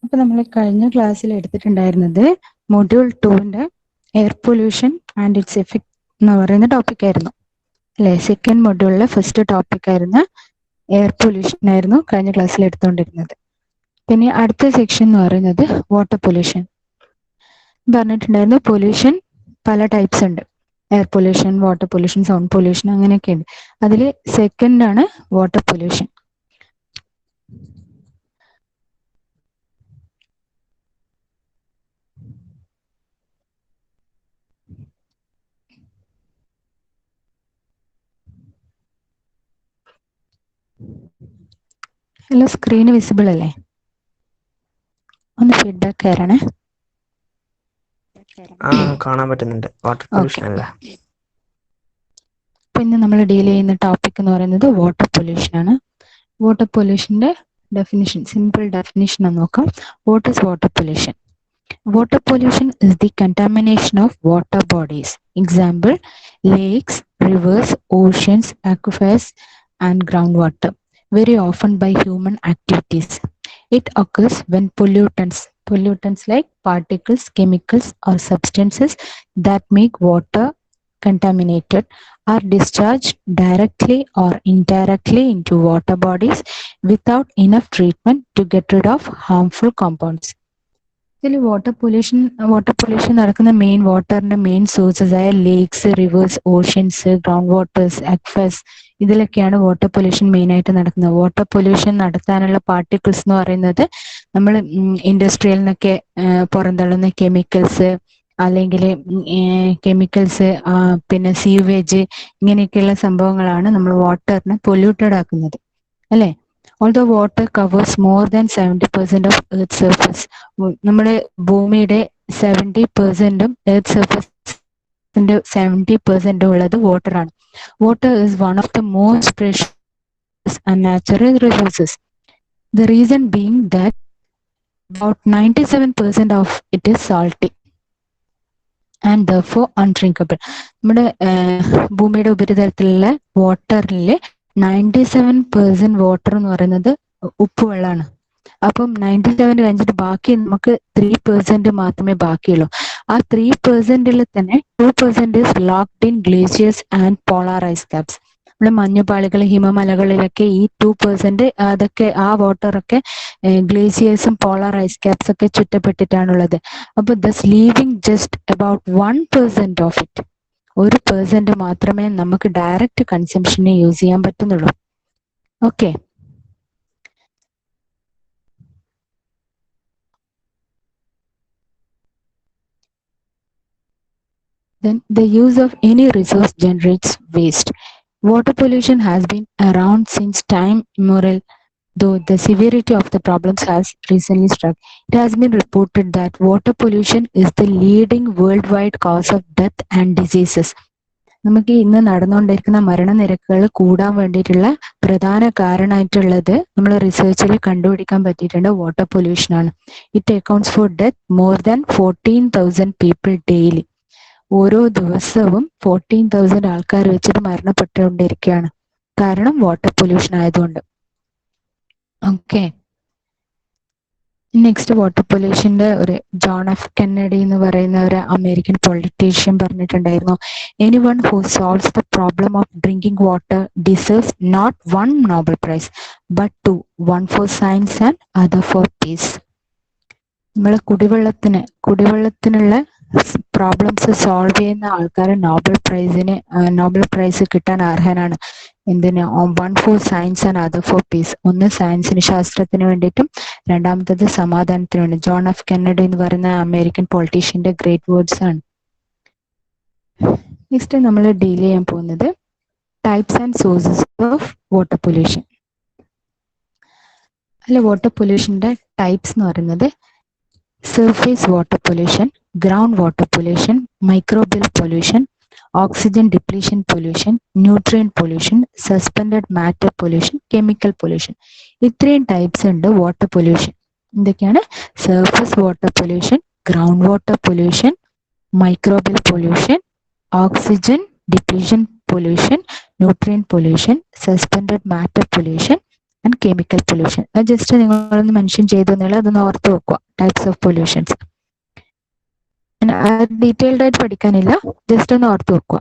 അപ്പോൾ നമ്മൾ കഴിഞ്ഞ ക്ലാസ്സിൽ എടുത്തിട്ടുണ്ടായിരുന്നത് മൊഡ്യൂൾ 2ന്റെ air pollution and its effect എന്ന് പറയുന്ന ടോപ്പിക് ആയിരുന്നു അല്ലേ. സെക്കൻഡ് മൊഡ്യൂളിലെ ഫസ്റ്റ് ടോപ്പിക് ആയിരുന്ന എയർ പൊല്യൂഷൻ ആയിരുന്നു കഴിഞ്ഞ ക്ലാസ്സിൽ എടുത്തുകൊണ്ടിരുന്നത്. പിന്നെ അടുത്ത സെക്ഷൻ എന്ന് പറയുന്നത് വാട്ടർ പൊല്യൂഷൻ. പറഞ്ഞിട്ടുണ്ടായിരുന്നു പൊല്യൂഷൻ പല ടൈപ്സ് ഉണ്ട്. Air pollution, water pollution, sound pollution അങ്ങനെയൊക്കെ ഉണ്ട്. അതിൽ സെക്കൻഡ് ആണ് വാട്ടർ പൊല്യൂഷൻ. ഹലോ, സ്ക്രീന് വിസിബിൾ അല്ലേ? ഒന്ന് ഫീഡ്ബാക്ക് കയറണേ. കാണാൻ പറ്റുന്നുണ്ട്. വാട്ടർ പൊല്യൂഷൻ അല്ല. പിന്നെ നമ്മൾ ഡീൽ ചെയ്യുന്ന ടോപ്പിക് എന്ന് പറയുന്നത് വാട്ടർ പൊല്യൂഷൻ ആണ്. വാട്ടർ പൊല്യൂഷന്റെ ഡെഫിനിഷൻ, സിമ്പിൾ ഡെഫിനിഷൻ ഒന്ന് നോക്കാം. What is water pollution? Water pollution is the contamination of water bodies. Example, lakes, rivers, oceans, aquifers, and groundwater, very often by human activities. It occurs when pollutants like particles, chemicals, or substances that make water contaminated are discharged directly or indirectly into water bodies without enough treatment to get rid of harmful compounds. ഇതിൽ water pollution നടക്കുന്ന വാട്ടറിന്റെ main sources ആയ lakes, rivers, oceans, ground waters, അക്വസ്, ഇതിലൊക്കെയാണ് water pollution main ആയിട്ട് നടക്കുന്നത്. Water pollution നടത്താനുള്ള particles എന്ന് പറയുന്നത് നമ്മൾ ഇൻഡസ്ട്രിയിൽ നിന്നൊക്കെ പുറന്തള്ളുന്ന കെമിക്കൽസ്, അല്ലെങ്കിൽ പിന്നെ സീവേജ്, ഇങ്ങനെയൊക്കെയുള്ള സംഭവങ്ങളാണ് നമ്മൾ വാട്ടറിനെ പൊല്യൂട്ടഡ് ആക്കുന്നത് അല്ലെ. Although water covers more than 70% of Earth's surface, നമ്മുടെ ഭൂമിയുടെ 70%ഉം എർത്ത് സർഫസിന്റെ 70% ഉള്ളത് വാട്ടറാണ്. Water is one of the most precious and natural resources. The reason being that about 97% of it is salty and therefore undrinkable. നമ്മുടെ ഭൂമിയുടെ ഉപരിതലത്തിലുള്ള വാട്ടറിൽ 97% water എന്ന് പറയുന്നത് ഉപ്പുവെള്ളമാണ്. അപ്പം 97 കഴിഞ്ഞിട്ട് ബാക്കി നമുക്ക് 3% മാത്രമേ ബാക്കിയുള്ളൂ. ആ 3%ൽ തന്നെ 2% is locked in glaciers and polar ice caps. നമ്മുടെ മഞ്ഞുപാളികൾ, ഹിമമലകളിലൊക്കെ ഈ 2% അതൊക്കെ, ആ വാട്ടറൊക്കെ ഗ്ലേസിയേഴ്സും പോളാർ ഐസ് ക്യാപ്സ് ഒക്കെ ചുറ്റപ്പെട്ടിട്ടാണുള്ളത്. അപ്പൊ thus leaving just about 1% of it, 1% മാത്രമേ നമുക്ക് ഡയറക്റ്റ് കൺസംഷന് യൂസ് ചെയ്യാൻ പറ്റുന്നുള്ളൂ. Okay, then the use of any resource generates waste. Water pollution has been around since time immemorial, though the severity of the problems has recently struck. It has been reported that water pollution is the leading worldwide cause of death and diseases. നമുക്ക് ഇന്ന് നടന്നുകൊണ്ടിരിക്കുന്ന മരണനിരക്കുകൾ കൂടാൻ വേണ്ടിയിട്ടുള്ള പ്രധാന കാരണമായിട്ടുള്ളത് നമ്മൾ റിസർച്ചിൽ കണ്ടുപിടിക്കാൻ പറ്റിയിട്ടുണ്ട് വാട്ടർ പൊല്യൂഷൻ ആണ്. It accounts for death more than 14,000 people daily. ഓരോ ദിവസവും 14,000 ആൾക്കാർ വെച്ചിട്ട് മരണപ്പെട്ടുകൊണ്ടിരിക്കുകയാണ്, കാരണം വാട്ടർ പൊല്യൂഷൻ ആയതുകൊണ്ട്. ഓക്കെ, നെക്സ്റ്റ് വാട്ടർ പൊല്യൂഷന്റെ ഒരു ജോൺ എഫ് കെന്നഡി എന്ന് പറയുന്ന ഒരു അമേരിക്കൻ പൊളിറ്റീഷ്യൻ പറഞ്ഞിട്ടുണ്ടായിരുന്നു, anyone who solves the problem of drinking water deserves not one Nobel prize but 2, one for science and other for peace. നമ്മളെ കുടിവെള്ളത്തിനുള്ള problems solve ചെയ്യുന്ന ആൾക്കാർ നോബൽ പ്രൈസ് കിട്ടാൻ അർഹനാണ്. എന്തിന്? 1 for science and other for peace. ഒന്ന് സയൻസിന്, ശാസ്ത്രത്തിന് വേണ്ടിയിട്ടും രണ്ടാമത്തത് സമാധാനത്തിന് വേണ്ടി. ജോൺ എഫ് കെന്നഡി എന്ന് പറയുന്ന അമേരിക്കൻ പൊളിറ്റീഷ്യന്റെ ഗ്രേറ്റ് വേർഡ്സ് ആണ്. നെക്സ്റ്റ് നമ്മൾ ഡീൽ ചെയ്യാൻ പോകുന്നത് types and sources of water pollution. അല്ല, വാട്ടർ പൊല്യൂഷന്റെ ടൈപ്സ് എന്ന് പറയുന്നത് surface water pollution, ground water pollution, microbial pollution, oxygen depletion pollution, nutrient pollution, suspended matter pollution, chemical pollution. ഇത്രയും types ഉണ്ട് water pollution. എന്തൊക്കെയാണ്? Surface water pollution, ground water pollution, microbial pollution, oxygen depletion pollution, nutrient pollution, suspended matter pollution, and chemical pollution. അത് just നിങ്ങളൊന്ന് mention ചെയ്തു എന്നുള്ള അതൊന്ന് ഓർത്ത് വെക്കുക. ടൈപ്സ് ഓഫ് പൊല്യൂഷൻസ് ഡീറ്റെയിൽഡ് ആയിട്ട് പഠിക്കാനില്ല, ജസ്റ്റ് ഒന്ന് ഓർത്ത് വെക്കുക.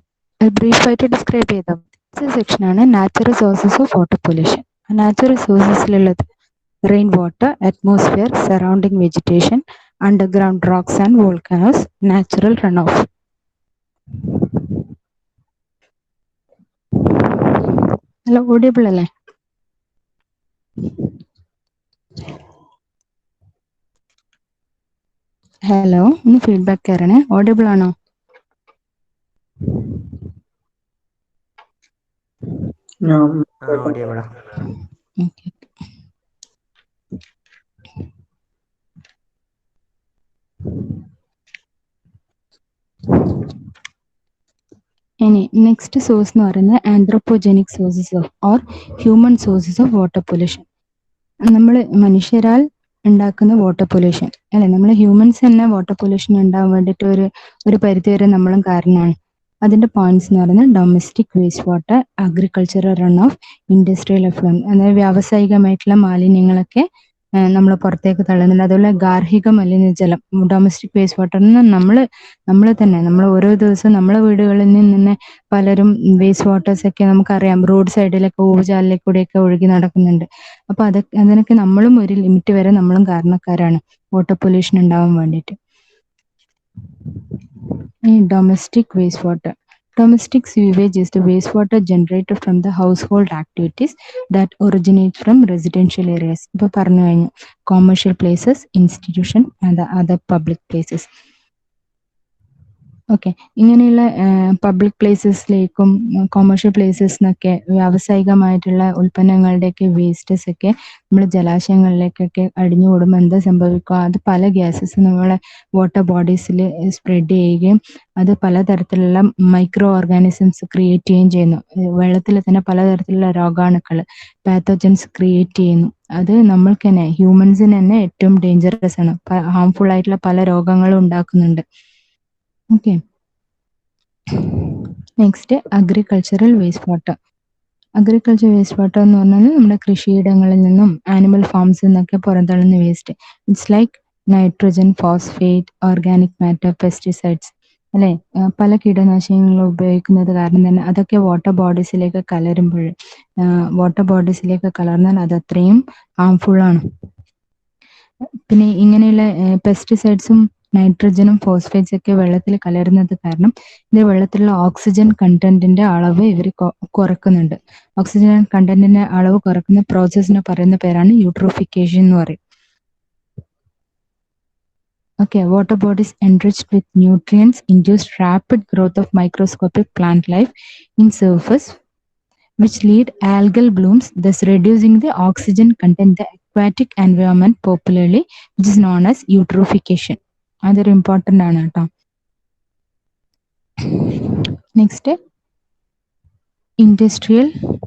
ബ്രീഫായിട്ട് ഡിസ്ക്രൈബ് ചെയ്താൽ മതി. സെക്ഷനാണ് natural sources of water pollution. Natural സോഴ്സസിലുള്ളത് rain water, atmosphere, surrounding vegetation, underground rocks and volcanoes, natural run off. Hello, audible അല്ലേ? ഹലോ, ഒന്ന് ഫീഡ്ബാക്ക് തരണേ. ഓഡിയബിൾ ആണോ? ഓടിയപ്പെടാം. ഓക്കെ. ഇനി നെക്സ്റ്റ് സോഴ്സ് എന്ന് പറയുന്നത് anthropogenic sources of or human sources of water pollution. നമ്മൾ മനുഷ്യരാൽ ഉണ്ടാക്കുന്ന വാട്ടർ പൊല്യൂഷൻ അല്ലെ, നമ്മൾ ഹ്യൂമൻസ് തന്നെ വാട്ടർ പൊല്യൂഷൻ ഉണ്ടാകാൻ വേണ്ടിയിട്ട് ഒരു പരിധിവരെ നമ്മളും കാരണമാണ്. അതിന്റെ പോയിന്റ്സ് എന്ന് പറയുന്നത് domestic waste water, agricultural run off, industrial effluents, അതായത് വ്യാവസായികമായിട്ടുള്ള മാലിന്യങ്ങളൊക്കെ നമ്മൾ പുറത്തേക്ക് തള്ളുന്നുണ്ട്. അതുപോലെ ഗാർഹിക മലിനജലം, ഡൊമസ്റ്റിക് വേസ്റ്റ് വാട്ടറിന് നമ്മൾ തന്നെ നമ്മൾ ഓരോ ദിവസവും നമ്മളെ വീടുകളിൽ നിന്ന് പലരും വേസ്റ്റ് വാട്ടേഴ്സ് ഒക്കെ നമുക്കറിയാം റോഡ് സൈഡിലൊക്കെ ഊവുചാലിൽ കൂടെയൊക്കെ ഒഴുകി നടക്കുന്നുണ്ട്. അപ്പൊ അതിനൊക്കെ നമ്മളും ഒരു ലിമിറ്റ് വരെ നമ്മളും കാരണക്കാരാണ് വാട്ടർ പൊല്യൂഷൻ ഉണ്ടാവാൻ വേണ്ടിയിട്ട്. Domestic wastewater. Domestic sewage is the wastewater generated from the household activities that originate from residential areas. ഇപ്പോൾ പറഞ്ഞു കഴിഞ്ഞു, commercial places, institution and the other public places. Okay, ഇങ്ങനെയുള്ള പബ്ലിക് പ്ലേസസിലേക്കും കൊമേഴ്ഷ്യൽ പ്ലേസസിനൊക്കെ വ്യാവസായികമായിട്ടുള്ള ഉൽപ്പന്നങ്ങളുടെയൊക്കെ വേസ്റ്റസ് ഒക്കെ നമ്മൾ ജലാശയങ്ങളിലേക്കൊക്കെ അടിഞ്ഞു കൂടുമ്പോൾ എന്താ സംഭവിക്കുക? അത് പല ഗ്യാസസ് നമ്മളെ വാട്ടർ ബോഡീസിൽ സ്പ്രെഡ് ചെയ്യുകയും അത് പലതരത്തിലുള്ള മൈക്രോ ഓർഗാനിസംസ് ക്രിയേറ്റ് ചെയ്യുകയും ചെയ്യുന്നു. വെള്ളത്തിൽ തന്നെ പലതരത്തിലുള്ള രോഗാണുക്കൾ, പാത്തോജൻസ് ക്രിയേറ്റ് ചെയ്യുന്നു. അത് നമ്മൾക്ക് തന്നെ ഹ്യൂമൻസിന് തന്നെ ഏറ്റവും ഡേഞ്ചറസ് ആണ്, ഹാംഫുൾ ആയിട്ടുള്ള പല രോഗങ്ങളും ഉണ്ടാക്കുന്നുണ്ട്. Okay, next agricultural waste water. Agriculture waste water എന്ന് പറഞ്ഞാൽ നമ്മുടെ കൃഷിയിടങ്ങളിൽ നിന്നും ആനിമൽ ഫാംസിൽ നിന്നൊക്കെ പുറന്തള്ളുന്ന waste. It's like nitrogen, phosphate, organic matter, pesticides അല്ലെ, പല കീടനാശിനികളും ഉപയോഗിക്കുന്നത് കാരണം തന്നെ അതൊക്കെ വാട്ടർ ബോഡീസിലേക്ക് കലർന്നാൽ അത് അത്രയും ഹാംഫുൾ ആണ്. പിന്നെ ഇങ്ങനെയുള്ള പെസ്റ്റിസൈഡ്സും നൈട്രജനും ഫോസ്ഫേറ്റ്സ് ഒക്കെ വെള്ളത്തിൽ കലരുന്നത് കാരണം ഇത് വെള്ളത്തിലുള്ള ഓക്സിജൻ കണ്ടന്റിന്റെ അളവ് ഇവർ കുറക്കുന്നുണ്ട്. ഓക്സിജൻ കണ്ടന്റിന്റെ അളവ് കുറക്കുന്ന പ്രോസസ്സിന് പറയുന്ന പേരാണ് യൂട്രോഫിക്കേഷൻ എന്ന് പറയും. Okay, water bodies enriched with nutrients induce rapid growth of microscopic plant life in surface, which lead algal blooms, thus reducing the oxygen content in the aquatic environment, popularly which is known as eutrophication. അതൊരു important ആണ് കേട്ടോ. Next industrial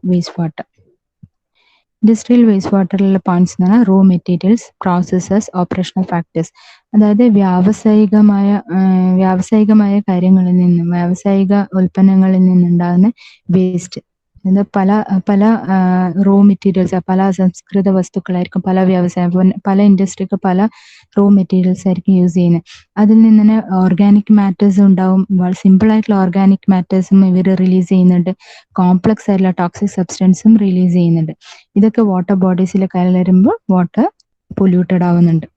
waste water. Industrial waste വാട്ടറിലുള്ള points എന്ന് പറഞ്ഞാൽ raw materials, processes, operational factors. അതായത് വ്യാവസായികമായ കാര്യങ്ങളിൽ നിന്നും വ്യാവസായിക ഉൽപ്പന്നങ്ങളിൽ നിന്നുണ്ടാകുന്ന വേസ്റ്റ്. ഇത് പല റോ മെറ്റീരിയൽസ്, പല അസംസ്കൃത വസ്തുക്കളായിരിക്കും, പല ഇൻഡസ്ട്രിക്ക് പല റോ മെറ്റീരിയൽസ് ആയിരിക്കും യൂസ് ചെയ്യുന്നത്. അതിൽ നിന്ന് തന്നെ ഓർഗാനിക് മാറ്റേഴ്സ് ഉണ്ടാവും. സിമ്പിൾ ആയിട്ടുള്ള ഓർഗാനിക് മാറ്റേഴ്സും ഇവർ റിലീസ് ചെയ്യുന്നുണ്ട്. കോംപ്ലക്സ് ആയിട്ടുള്ള ടോക്സിക് സബ്സ്റ്റൻസും റിലീസ് ചെയ്യുന്നുണ്ട്. ഇതൊക്കെ വാട്ടർ ബോഡീസിൽ കലരുമ്പോൾ വാട്ടർ പൊല്യൂട്ടഡ് ആവുന്നുണ്ട്.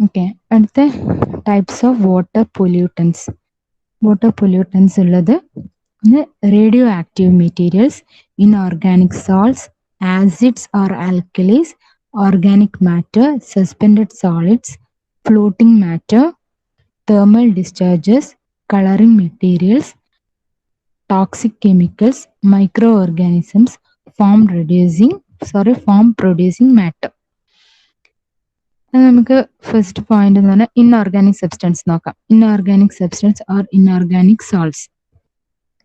ഓക്കെ, അടുത്ത types of water pollutants. Water pollutants ഉള്ളത് radioactive materials, inorganic salts, acids or alkalis, organic matter, suspended solids, floating matter, thermal discharges, coloring materials, toxic chemicals, microorganisms, form producing matter. നമുക്ക് first point എന്ന് പറഞ്ഞാൽ inorganic substance നോക്കാം. Inorganic substance or inorganic salts.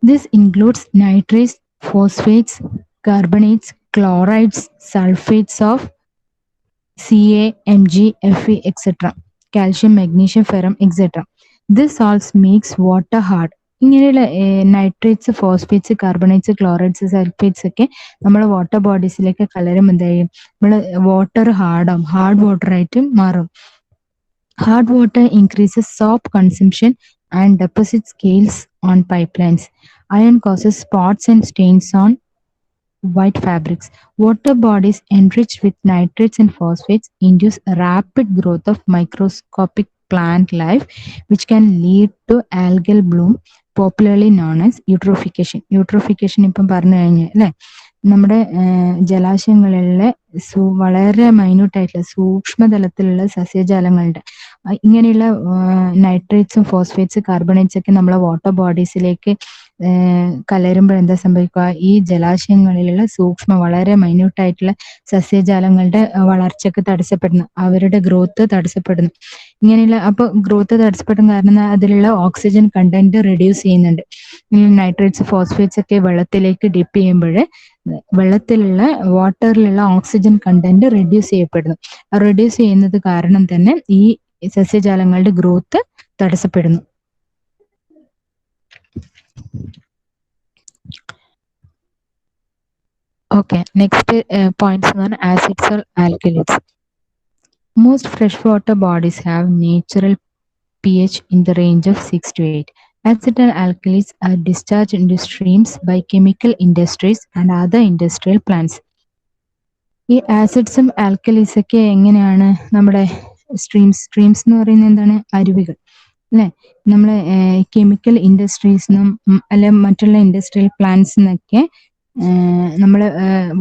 This includes nitrates, phosphates, carbonates, chlorides, sulphates of Ca, Mg, Fe, etc. calcium, magnesium, ferrum, etc. This salts makes water hard. ഇങ്ങനെയുള്ള nitrates, phosphates, carbonates, chlorides, sulphates ഒക്കെ നമ്മളെ water ബോഡീസിലേക്ക് കലരും എന്ത് ചെയ്യും, നമ്മള് water ഹാർഡാവും, hard water ആയിട്ട് മാറും. Hard water increases soap consumption and deposits scales on pipelines. Iron causes spots and stains on white fabrics. Water bodies enriched with nitrates and phosphates induce rapid growth of microscopic plant life, which can lead to algal bloom, popularly known as eutrophication. Eutrophication ഇപ്പം പറഞ്ഞു കഴിഞ്ഞു അല്ലേ. നമ്മുടെ ജലാശയങ്ങളിലെ വളരെ minute ആയിട്ടുള്ള സൂക്ഷ്മതലത്തിലുള്ള സസ്യജാലങ്ങളുടെ ഇങ്ങനെയുള്ള നൈട്രേറ്റ്സും phosphates, carbonates ഒക്കെ നമ്മളെ വാട്ടർ ബോഡീസിലേക്ക് കലരുമ്പോൾ എന്താ സംഭവിക്കുക, ഈ ജലാശയങ്ങളിലുള്ള വളരെ മൈന്യൂട്ട് ആയിട്ടുള്ള സസ്യജാലങ്ങളുടെ വളർച്ചയ്ക്ക് തടസ്സപ്പെടുന്നു, അവരുടെ ഗ്രോത്ത് തടസ്സപ്പെടുന്നു. ഇങ്ങനെയുള്ള അപ്പൊ ഗ്രോത്ത് തടസ്സപ്പെടുന്ന കാരണം അതിലുള്ള ഓക്സിജൻ കണ്ടന്റ് റെഡ്യൂസ് ചെയ്യുന്നുണ്ട്. നൈട്രേറ്റ്സ്, ഫോസ്ഫേറ്റ്സ് ഒക്കെ വെള്ളത്തിലേക്ക് ഡിപ്പ് ചെയ്യുമ്പോൾ വെള്ളത്തിലുള്ള വാട്ടറിലുള്ള ഓക്സിജൻ കണ്ടന്റ് റെഡ്യൂസ് ചെയ്യപ്പെടുന്നു. റെഡ്യൂസ് ചെയ്യുന്നത് കാരണം തന്നെ ഈ സസ്യജാലങ്ങളുടെ growth തടസ്സപ്പെടുന്നു. Okay, next points on acids or alkalies. Most freshwater bodies have natural pH in the range of 6 to 8. Acid and alkalis are discharged into streams by chemical industries and other industrial plants. ഈ ആസിഡ്സും alkalis ഒക്കെ എങ്ങനെയാണ് നമ്മുടെ streams എന്ന് പറയുന്നത് എന്താണ്, അരുവികൾ അല്ലെ. നമ്മള് കെമിക്കൽ ഇൻഡസ്ട്രീസിനും അല്ലെ മറ്റുള്ള ഇൻഡസ്ട്രിയൽ പ്ലാന്റ്സിനൊക്കെ നമ്മള്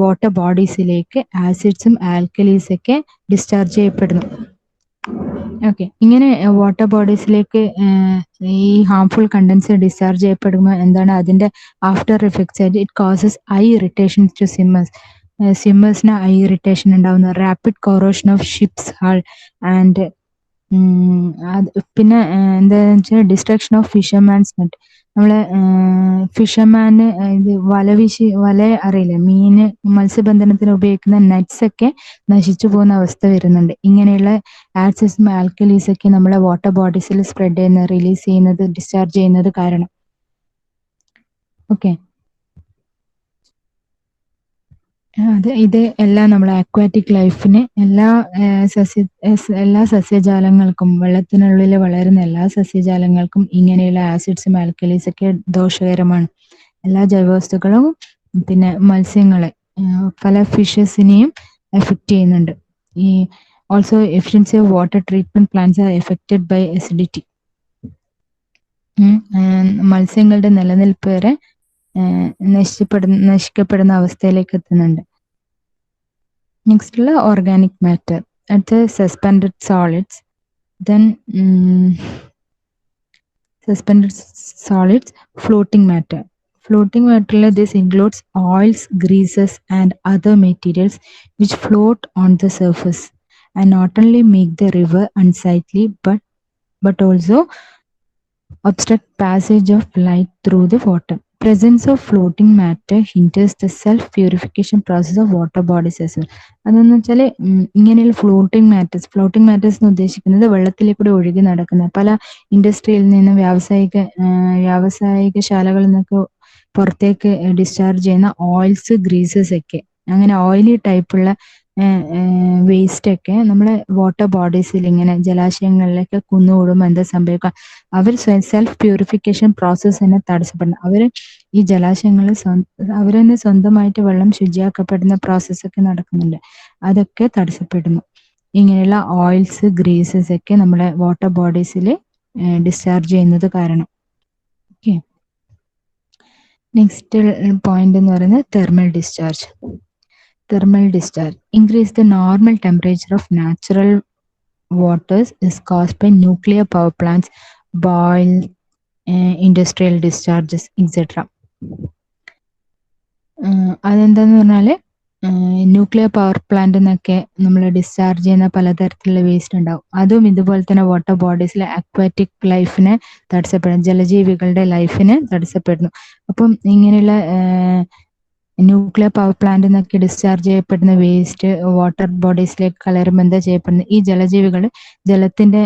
വാട്ടർ ബോഡീസിലേക്ക് ആസിഡ്സും ആൽക്കലീസ് ഒക്കെ ഡിസ്ചാർജ് ചെയ്യപ്പെടുന്നു. ഓക്കെ, ഇങ്ങനെ വാട്ടർ ബോഡീസിലേക്ക് ഈ ഹാർംഫുൾ കണ്ടൻസ് ഡിസ്ചാർജ് ചെയ്യപ്പെടുമ്പോൾ എന്താണ് അതിന്റെ ആഫ്റ്റർ എഫക്ട്സ് ആയിട്ട് it causes eye irritation to സ്വിമ്മേഴ്സിന് ഐ ഇറിറ്റേഷൻ ഉണ്ടാവുന്ന, rapid corrosion of ships hull and പിന്നെ എന്താന്ന് വെച്ചാൽ ഡിസ്ട്രക്ഷൻ ഓഫ് ഫിഷർമാൻസ് നെറ്റ്. നമ്മളെ ഫിഷർമാന് ഇത് വല അറിയില്ല, മീന് മത്സ്യബന്ധനത്തിന് ഉപയോഗിക്കുന്ന നെറ്റ്സ് ഒക്കെ നശിച്ചു പോകുന്ന അവസ്ഥ വരുന്നുണ്ട്. ഇങ്ങനെയുള്ള ആസിഡ്സും ആൽക്കലീസ് ഒക്കെ നമ്മളെ വാട്ടർ ബോഡീസിൽ സ്പ്രെഡ് ചെയ്യുന്നത്, റിലീസ് ചെയ്യുന്നത്, ഡിസ്ചാർജ് ചെയ്യുന്നത് കാരണം. ഓക്കെ, ഇത് എല്ലാം നമ്മളെ അക്വാറ്റിക് ലൈഫിന് എല്ലാ സസ്യജാലങ്ങൾക്കും, വെള്ളത്തിനുള്ളിൽ വളരുന്ന എല്ലാ സസ്യജാലങ്ങൾക്കും ഇങ്ങനെയുള്ള ആസിഡ്സും ആൽക്കലീസ് ഒക്കെ ദോഷകരമാണ്. എല്ലാ ജൈവവസ്തുക്കളും പിന്നെ മത്സ്യങ്ങളെ പല ഫിഷസിനെയും എഫക്റ്റ് ചെയ്യുന്നുണ്ട്. ഈ also efficiency of water treatment plants are affected by acidity. മത്സ്യങ്ങളുടെ നിലനിൽപ്പ് വരെ നശിക്കപ്പെടുന്ന അവസ്ഥയിലേക്ക് എത്തുന്നുണ്ട്. നെക്സ്റ്റ് ഉള്ള ഓർഗാനിക് മാറ്റർ, അടുത്ത suspended solids, then suspended solids, floating matter. Floating matter, this includes oils, greases and other materials which float on the surface and not only make the river unsightly but also obstruct passage of light through the water. Presence of floating matter hinders the self-purification process of water bodies as well. അതെന്ന് വെച്ചാൽ ഇങ്ങനെയുള്ള floating matters എന്ന് ഉദ്ദേശിക്കുന്നത് വെള്ളത്തിലേക്കൂടെ ഒഴുകി നടക്കുന്ന പല ഇൻഡസ്ട്രിയിൽ നിന്നും വ്യാവസായിക ശാലകളിൽ നിന്നൊക്കെ പുറത്തേക്ക് ഡിസ്ചാർജ് ചെയ്യുന്ന ഓയിൽസ്, ഗ്രീസസ് ഒക്കെ, അങ്ങനെ ഓയിലി ടൈപ്പുള്ള വേസ്റ്റ് ഒക്കെ നമ്മളെ വാട്ടർ ബോഡീസിൽ ഇങ്ങനെ ജലാശയങ്ങളിലൊക്കെ കുന്നുകൂടുമ്പോൾ എന്താ സംഭവിക്കുക, അവർ സെൽഫ് പ്യൂരിഫിക്കേഷൻ പ്രോസസ്സ് തന്നെ തടസ്സപ്പെടുന്നു. അവര് ഈ ജലാശയങ്ങളിൽ അവർ തന്നെ സ്വന്തമായിട്ട് വെള്ളം ശുചിയാക്കപ്പെടുന്ന പ്രോസസ്സൊക്കെ നടക്കുന്നുണ്ട്, അതൊക്കെ തടസ്സപ്പെടുന്നു ഇങ്ങനെയുള്ള ഓയിൽസ്, ഗ്രീസസ് ഒക്കെ നമ്മളെ വാട്ടർ ബോഡീസിൽ ഡിസ്ചാർജ് ചെയ്യുന്നത് കാരണം. ഓക്കെ, നെക്സ്റ്റ് പോയിന്റ് എന്ന് പറയുന്നത് thermal discharge. Increase the normal temperature of natural waters is caused by nuclear power plants, boil, industrial discharges, etc. അതെന്താന്ന് പറഞ്ഞാല് ന്യൂക്ലിയർ പവർ പ്ലാന്റ് എന്നൊക്കെ നമ്മൾ ഡിസ്ചാർജ് ചെയ്യുന്ന പലതരത്തിലുള്ള വേസ്റ്റ് ഉണ്ടാവും. അതും ഇതുപോലെ തന്നെ വാട്ടർ ബോഡീസിലെ അക്വാറ്റിക് ലൈഫിനെ തടസ്സപ്പെടുന്നു, ജലജീവികളുടെ ലൈഫിനെ തടസ്സപ്പെടുന്നു. അപ്പം ഇങ്ങനെയുള്ള ന്യൂക്ലിയർ പവർ പ്ലാന്റ് എന്നൊക്കെ ഡിസ്ചാർജ് ചെയ്യപ്പെടുന്ന വേസ്റ്റ് വാട്ടർ ബോഡീസിലേക്ക് കലരുമ്പോൾ എന്താ ചെയ്യപ്പെടുന്നത്, ഈ ജലജീവികൾ ജലത്തിന്റെ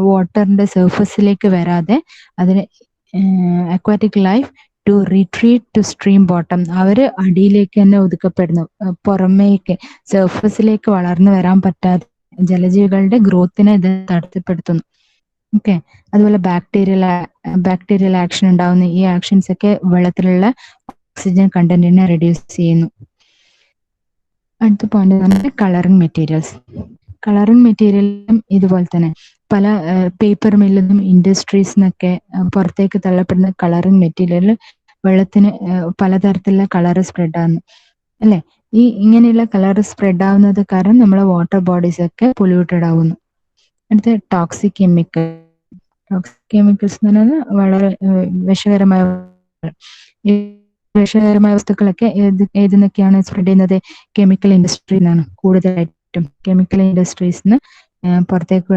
വാട്ടറിന്റെ സർഫസിലേക്ക് വരാതെ അതിന് aquatic life to retreat to stream bottom. അവർ അടിയിലേക്ക് തന്നെ ഒതുക്കപ്പെടുന്നു. പുറമേക്ക് സർഫസിലേക്ക് വളർന്നു വരാൻ പറ്റാതെ ജലജീവികളുടെ ഗ്രോത്തിനെ ഇത് തടസ്സപ്പെടുത്തുന്നു. ഓക്കെ. അതുപോലെ ബാക്ടീരിയൽ ആക്ഷൻ ഉണ്ടാവുന്ന ഈ ആക്ഷൻസ് ഒക്കെ വെള്ളത്തിലുള്ള ഓക്സിജൻ കണ്ടന്റിനെ റെഡ്യൂസ് ചെയ്യുന്നു. അടുത്ത പോയിന്റ് എന്ന് പറഞ്ഞാൽ കളറിംഗ് മെറ്റീരിയൽസ്. കളറിംഗ് മെറ്റീരിയലും ഇതുപോലെ തന്നെ പല പേപ്പർ മില്ലിന്നും ഇൻഡസ്ട്രീസ് നിന്നൊക്കെ പുറത്തേക്ക് തള്ളപ്പെടുന്ന കളറിംഗ് മെറ്റീരിയൽ വെള്ളത്തിന് പലതരത്തിലുള്ള കളർ സ്പ്രെഡ് ആകുന്നു അല്ലെ. ഇങ്ങനെയുള്ള കളർ സ്പ്രെഡ് ആവുന്നത് കാരണം നമ്മളെ വാട്ടർ ബോഡീസ് ഒക്കെ പൊല്യൂട്ടഡ് ആവുന്നു. അടുത്ത ടോക്സിക് കെമിക്കൽസ് എന്ന് പറഞ്ഞാൽ വളരെ വിഷകരമായ ഈ വിഷകരമായ വസ്തുക്കളൊക്കെ ഏതിന്നൊക്കെയാണ് സ്പ്രെഡ് ചെയ്യുന്നത്? കെമിക്കൽ ഇൻഡസ്ട്രിയിൽ നിന്നാണ് കൂടുതലായിട്ടും. കെമിക്കൽ ഇൻഡസ്ട്രീസിന് പുറത്തേക്ക്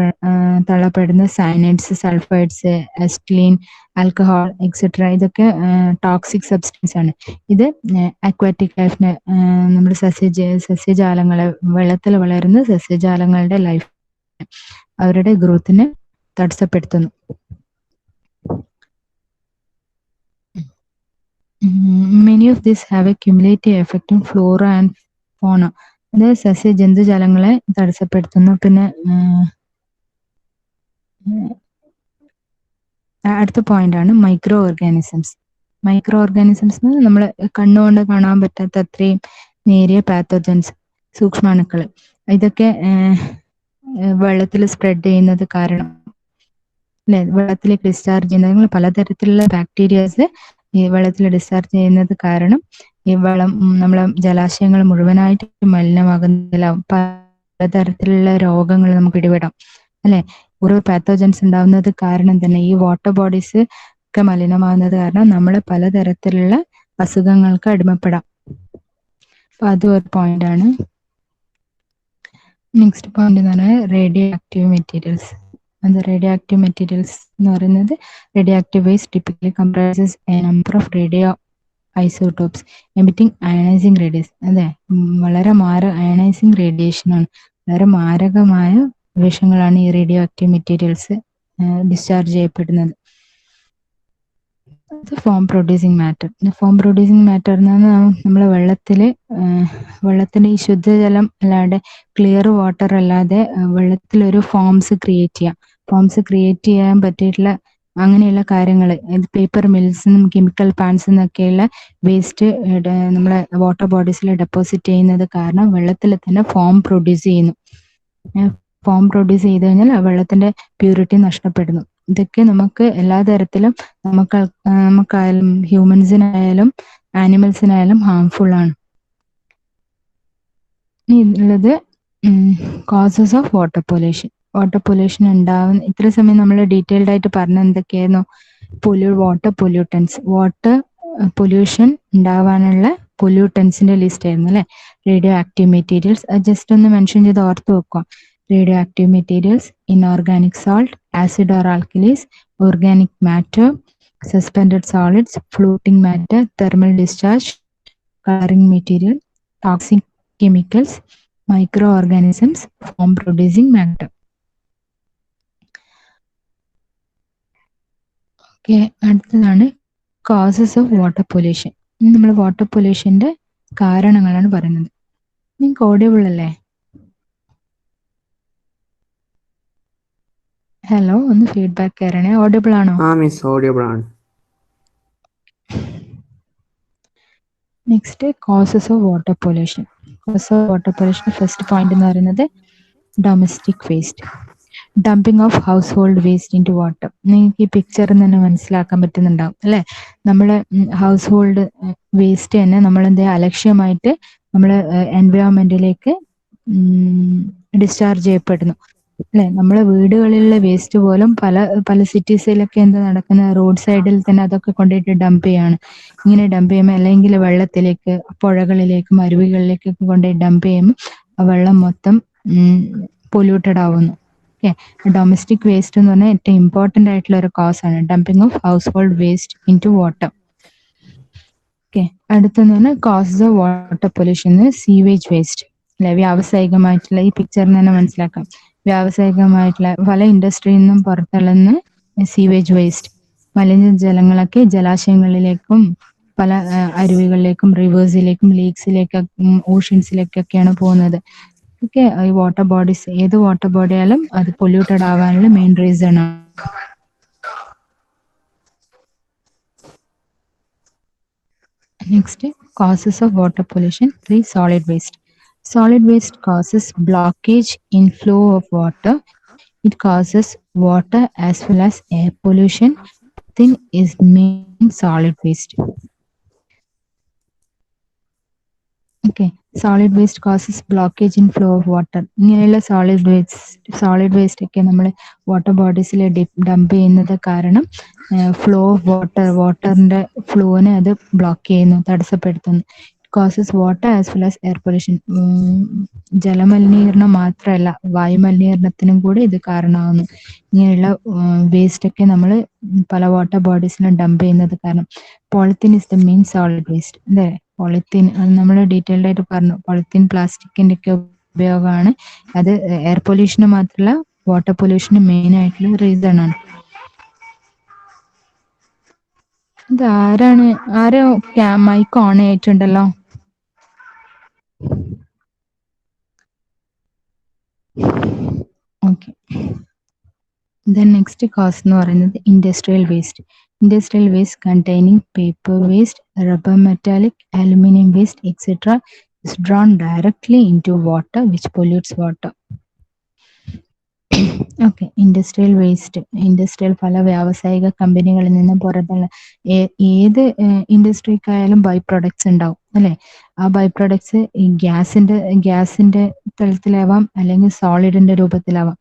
തള്ളപ്പെടുന്ന സയനൈഡ്സ്, സൾഫൈഡ്സ്, അസ്റ്റലീൻ, ആൽക്കഹോൾ എക്സെട്ര ഇതൊക്കെ ടോക്സിക് സബ്സ്റ്റൻസ് ആണ്. ഇത് അക്വാറ്റിക് ലൈഫിന് നമ്മുടെ സസ്യജാലങ്ങളെ വെള്ളത്തിൽ വളരുന്ന സസ്യജാലങ്ങളുടെ ലൈഫ് അവരുടെ ഗ്രോത്തിനെ തടസ്സപ്പെടുത്തുന്നു. Many of these have a cumulative effect on flora and fauna. അത് സസ്യ ജന്തുജാലങ്ങളെ തടസ്സപ്പെടുത്തുന്നു. പിന്നെ അടുത്ത പോയിന്റ് ആണ് മൈക്രോ ഓർഗാനിസംസ്. മൈക്രോ ഓർഗാനിസംസ് നമ്മൾ കണ്ണുകൊണ്ട് കാണാൻ പറ്റാത്ത അത്രയും നേരിയ പാത്തോജൻസ്, സൂക്ഷ്മാണുക്കൾ, ഇതൊക്കെ വെള്ളത്തിൽ സ്പ്രെഡ് ചെയ്യുന്നത് കാരണം അല്ലെ, വെള്ളത്തിലേക്ക് ഡിസ്ചാർജ് ചെയ്യുന്നത് പലതരത്തിലുള്ള ബാക്ടീരിയാസ് ഈ വെള്ളത്തിൽ ഡിസ്ചാർജ് ചെയ്യുന്നത് കാരണം ഈ വെള്ളം നമ്മളെ ജലാശയങ്ങൾ മുഴുവനായിട്ട് മലിനമാകുന്നില്ല. പലതരത്തിലുള്ള രോഗങ്ങൾ നമുക്ക് പിടിപെടാം അല്ലെ. ഓരോ പാത്തോജൻസ് ഉണ്ടാവുന്നത് കാരണം തന്നെ ഈ വാട്ടർ ബോഡീസ് ഒക്കെ മലിനമാകുന്നത് കാരണം നമ്മൾ പലതരത്തിലുള്ള അസുഖങ്ങൾക്ക് അടിമപ്പെടാം. അപ്പൊ അതും ഒരു പോയിന്റ് ആണ്. നെക്സ്റ്റ് പോയിന്റ് എന്ന് പറഞ്ഞാൽ റേഡിയോ ആക്റ്റീവ് മെറ്റീരിയൽസ്. അത് റേഡിയോ ആക്റ്റീവ് മെറ്റീരിയൽസ് എന്ന് പറയുന്നത് radio active waste typically comprises A number of radio isotopes emitting ionising radiation. അതെ, വളരെ അയണൈസിങ് റേഡിയേഷൻ ആണ്. വളരെ മാരകമായ വിഷങ്ങളാണ് ഈ റേഡിയോ ആക്റ്റീവ് മെറ്റീരിയൽസ് ഡിസ്ചാർജ് ചെയ്യപ്പെടുന്നത്. Form producing matter. Form producing matter എന്ന് പറഞ്ഞാൽ നമ്മളെ വെള്ളത്തിന്റെ ഈ ശുദ്ധജലം അല്ലാതെ ക്ലിയർ വാട്ടർ അല്ലാതെ വെള്ളത്തിലൊരു ഫോംസ് ക്രിയേറ്റ് ചെയ്യാൻ പറ്റിയിട്ടുള്ള അങ്ങനെയുള്ള കാര്യങ്ങൾ പേപ്പർ മിൽസിനും കെമിക്കൽ പ്ലാന്റ്സ് നിന്നൊക്കെയുള്ള വേസ്റ്റ് നമ്മളെ വാട്ടർ ബോഡീസിൽ ഡെപ്പോസിറ്റ് ചെയ്യുന്നത് കാരണം വെള്ളത്തിൽ തന്നെ ഫോം പ്രൊഡ്യൂസ് ചെയ്യുന്നു. ഫോം പ്രൊഡ്യൂസ് ചെയ്ത് കഴിഞ്ഞാൽ ആ വെള്ളത്തിന്റെ പ്യൂരിറ്റി നഷ്ടപ്പെടുന്നു. ഇതൊക്കെ നമുക്ക് എല്ലാ തരത്തിലും നമുക്കായാലും ഹ്യൂമൻസിനായാലും ആനിമൽസിനായാലും ഹാംഫുൾ ആണ്. ഉള്ളത് causes of water pollution. Water pollution ഉണ്ടാവുന്ന ഇത്ര സമയം നമ്മൾ ഡീറ്റെയിൽഡ് ആയിട്ട് പറഞ്ഞ എന്തൊക്കെയായിരുന്നു? Water pollutants. വാട്ടർ പൊല്യൂഷൻ ഉണ്ടാവാനുള്ള പൊല്യൂട്ടൻസിന്റെ ലിസ്റ്റ് ആയിരുന്നു അല്ലെ. റേഡിയോ ആക്റ്റീവ് മെറ്റീരിയൽസ് ജസ്റ്റ് ഒന്ന് മെൻഷൻ ചെയ്ത് ഓർത്ത് വെക്കുക. Radio active materials, inorganic salt, acid or alkalis, organic matter, suspended solids, floating matter, thermal discharge, coloring material, toxic chemicals, microorganisms, foam producing matter. Okay, അടുത്തതാണ് causes of water pollution. നമ്മൾ water പൊല്യൂഷന്റെ കാരണങ്ങളാണ് പറയുന്നത്. നിങ്ങൾക്ക് audible അല്ലേ? Hello, ഒന്ന് feedback തരണേ. Audible ആണോ? Miss audible ആണ്. Next causes of water pollution. Causes of water pollution first point എന്ന് പറയുന്നത് domestic waste, dumping of household waste in to water. നിങ്ങൾക്ക് ഈ പിക്ചറിൽ തന്നെ മനസ്സിലാക്കാൻ പറ്റുന്നുണ്ടാവും അല്ലെ. നമ്മളെ ഹൗസ് ഹോൾഡ് വേസ്റ്റ് തന്നെ നമ്മൾ അലക്ഷ്യമായിട്ട് നമ്മള് എൻവയോൺമെന്റിലേക്ക് ഡിസ്ചാർജ് ചെയ്യപ്പെടുന്നു അല്ലെ. നമ്മളെ വീടുകളിലുള്ള വേസ്റ്റ് പോലും പല സിറ്റീസിലൊക്കെ എന്താ നടക്കുന്ന, റോഡ് സൈഡിൽ തന്നെ അതൊക്കെ കൊണ്ടുപോയിട്ട് ഡംപ് ചെയ്യാണ്. ഇങ്ങനെ ഡംപ് ചെയ്യുമ്പോൾ അല്ലെങ്കിൽ വെള്ളത്തിലേക്ക്, പുഴകളിലേക്കും അരുവികളിലേക്കൊക്കെ കൊണ്ടുപോയി ഡംപ് ചെയ്യുമ്പോൾ ആ വെള്ളം മൊത്തം പൊല്യൂട്ടഡ് ആവുന്നു. ഓക്കെ, ഡൊമസ്റ്റിക് വേസ്റ്റ് എന്ന് പറഞ്ഞാൽ ഏറ്റവും ഇമ്പോർട്ടന്റ് ആയിട്ടുള്ള ഒരു കോസ് ആണ് dumping of household waste in to water. Okay, അടുത്തെന്ന് പറഞ്ഞാൽ causes of water pollution, sewage waste അല്ലെ. വ്യാവസായികമായിട്ടുള്ള ഈ പിക്ചറിൽ തന്നെ മനസ്സിലാക്കാം. വ്യാവസായികമായിട്ടുള്ള പല ഇൻഡസ്ട്രിയിൽ നിന്നും പുറത്തുള്ള സീവേജ് വേസ്റ്റ് മലിനജലങ്ങളൊക്കെ ജലാശയങ്ങളിലേക്കും പല അരുവികളിലേക്കും റിവേഴ്സിലേക്കും ലേക്സിലേക്കും ഓഷ്യൻസിലേക്കൊക്കെയാണ് പോകുന്നത്. ഓക്കെ, ഈ വാട്ടർ ബോഡീസ് ഏത് വാട്ടർ ബോഡി ആയാലും അത് പൊല്യൂട്ടഡ് ആവാനുള്ള മെയിൻ റീസൺ ആണ്. Next, causes of water pollution. 3. Solid waste. Solid waste causes blockage in flow of water. It causes water as well as air pollution. Polythene is main solid waste. Okay, solid waste causes blockage in flow of water. ഇങ്ങനെയുള്ള solid waste ഒക്കെ നമ്മൾ water ബോഡീസിൽ dump ചെയ്യുന്നത് കാരണം flow of വാട്ടറിന്റെ ഫ്ലോനെ അത് block ചെയ്യുന്നു, തടസ്സപ്പെടുത്തുന്നു. Causes water as well as air pollution. ജലമലിനീകരണം മാത്രമല്ല, വായുമലിനീകരണത്തിനും കൂടി ഇത് കാരണമാകുന്നു. ഇങ്ങനെയുള്ള വേസ്റ്റ് ഒക്കെ നമ്മൾ പല വാട്ടർ ബോഡീസിലും ഡംപ് ചെയ്യുന്നത് കാരണം. Polythene is the main solid waste. അല്ലേ, പോളിത്തീൻ നമ്മൾ ഡീറ്റെയിൽഡ് ആയിട്ട് പറഞ്ഞു. പോളിത്തീൻ പ്ലാസ്റ്റിക്കിന്റെ ഒക്കെ ഉപയോഗമാണ്. അത് എയർ പൊല്യൂഷന് മാത്രമല്ല വാട്ടർ പൊല്യൂഷന് മെയിൻ ആയിട്ടുള്ള റീസൺ ആണ്. ഇത് ആരോ മൈക്ക് ഓൺ ആയിട്ടുണ്ടല്ലോ. ഓക്കെ, ദെൻ നെക്സ്റ്റ് കോസ് എന്ന് പറയുന്നത് industrial waste. Industrial waste containing paper waste, rubber metallic, aluminium waste etcetera is drawn directly into water which pollutes water. Okay, industrial waste. പല വ്യാവസായിക കമ്പനികളിൽ നിന്ന് പുറത്തുള്ള ഏത് ഇൻഡസ്ട്രിക്കായാലും ബൈ പ്രൊഡക്ട്സ് ഉണ്ടാവും അല്ലെ. ആ ബൈ പ്രൊഡക്ട്സ് ഈ ഗ്യാസിന്റെ തലത്തിലാവാം, അല്ലെങ്കിൽ സോളിഡിന്റെ രൂപത്തിലാവാം.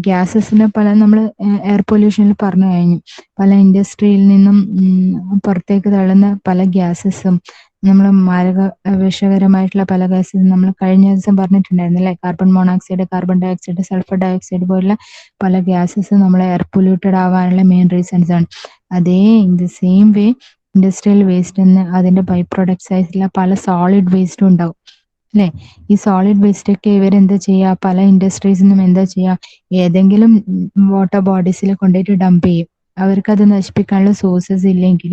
ഗ്യാസസിന് പല നമ്മൾ എയർ പൊല്യൂഷനിൽ പറഞ്ഞു കഴിഞ്ഞു. പല ഇൻഡസ്ട്രിയിൽ നിന്നും പുറത്തേക്ക് തള്ളുന്ന പല ഗ്യാസസും നമ്മൾ വിഷകരമായിട്ടുള്ള പല ഗ്യാസസും നമ്മൾ കഴിഞ്ഞ ദിവസം പറഞ്ഞിട്ടുണ്ടായിരുന്നു അല്ലെ. Carbon monoxide, carbon dioxide, sulphur dioxide പോലുള്ള പല ഗ്യാസസ് നമ്മൾ എയർ പൊല്യൂട്ടഡ് ആവാനുള്ള മെയിൻ റീസൺസ് ആണ്. അതേ in the same way industrial waste അതിന്റെ ബൈ പ്രൊഡക്ട്സ് ആയിട്ടുള്ള പല സോളിഡ് വേസ്റ്റും ഉണ്ടാവും അല്ലെ. ഈ സോളിഡ് വേസ്റ്റ് ഒക്കെ ഇവരെന്താ ചെയ്യുക, പല ഇൻഡസ്ട്രീസിൽ നിന്നും എന്താ ചെയ്യുക, ഏതെങ്കിലും വാട്ടർ ബോഡീസിൽ കൊണ്ടുപോയിട്ട് ഡംപ് ചെയ്യും. അവർക്കത് നശിപ്പിക്കാനുള്ള സോഴ്സസ് ഇല്ലെങ്കിൽ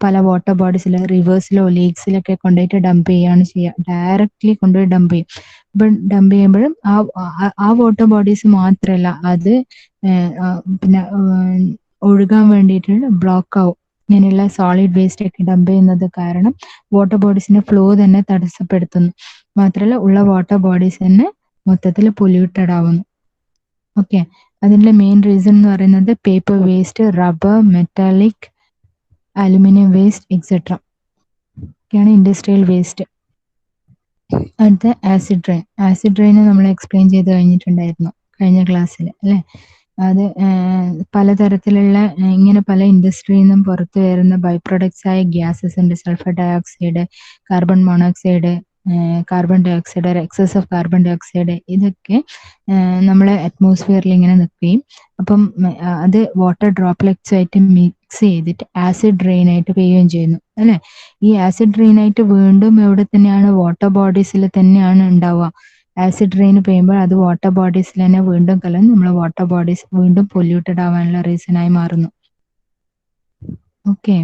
പല വാട്ടർ ബോഡീസിലോ റിവേഴ്സിലോ ലേക്സിലൊക്കെ കൊണ്ടുപോയിട്ട് ഡംപ് ചെയ്യുകയാണ് ചെയ്യുക. ഡയറക്റ്റ്ലി കൊണ്ടുപോയി ഡംപ് ചെയ്യും. ഇപ്പം ഡംപ് ചെയ്യുമ്പോഴും ആ വാട്ടർ ബോഡീസ് മാത്രമല്ല, അത് പിന്നെ ഒഴുകാൻ വേണ്ടിയിട്ട് ബ്ലോക്ക് ആവും. ഇങ്ങനെയുള്ള സോളിഡ് വേസ്റ്റ് ഒക്കെ ഡംപ് ചെയ്യുന്നത് കാരണം വാട്ടർ ബോഡീസിന്റെ ഫ്ലോ തന്നെ തടസ്സപ്പെടുത്തുന്നു. മാത്രമല്ല ഉള്ള വാട്ടർ ബോഡീസ് തന്നെ മൊത്തത്തിൽ പൊല്യൂട്ടഡ് ആവുന്നു. ഓക്കെ, അതിന്റെ മെയിൻ റീസൺ എന്ന് പറയുന്നത് paper waste, rubber, metallic, aluminium waste etcetera ഒക്കെയാണ് ഇൻഡസ്ട്രിയൽ വേസ്റ്റ്. അടുത്ത ആസിഡ് റെയിൻ നമ്മൾ എക്സ്പ്ലെയിൻ ചെയ്ത് കഴിഞ്ഞിട്ടുണ്ടായിരുന്നു കഴിഞ്ഞ ക്ലാസ്സിൽ അല്ലെ. അത് പലതരത്തിലുള്ള ഇങ്ങനെ പല ഇൻഡസ്ട്രിയിൽ നിന്നും പുറത്തു വരുന്ന ബൈ പ്രൊഡക്ട്സ് ആയ ഗ്യാസസ് ഉണ്ട്. Sulphur dioxide, carbon monoxide, carbon dioxide, excess of carbon dioxide, ഇതൊക്കെ നമ്മളെ അറ്റ്മോസ്ഫിയറിൽ ഇങ്ങനെ നിൽക്കുകയും അപ്പം അത് വാട്ടർ ഡ്രോപ്ലെറ്റ്സ് ആയിട്ട് മിക്സ് ചെയ്തിട്ട് ആസിഡ് റെയിൻ ആയിട്ട് പെയ്യുകയും ചെയ്യുന്നു അല്ലെ. ഈ ആസിഡ് റെയിൻ ആയിട്ട് വീണ്ടും എവിടെ തന്നെയാണ്, വാട്ടർ ബോഡീസിൽ തന്നെയാണ് ഉണ്ടാവുക. ആസിഡ് റെയിൻ പെയ്യുമ്പോൾ അത് വാട്ടർ ബോഡീസിൽ തന്നെ വീണ്ടും കലർന്ന് നമ്മളെ വാട്ടർ ബോഡീസ് വീണ്ടും പൊല്യൂട്ടഡ് ആവാനുള്ള റീസൺ ആയി മാറുന്നു. ഓക്കെ.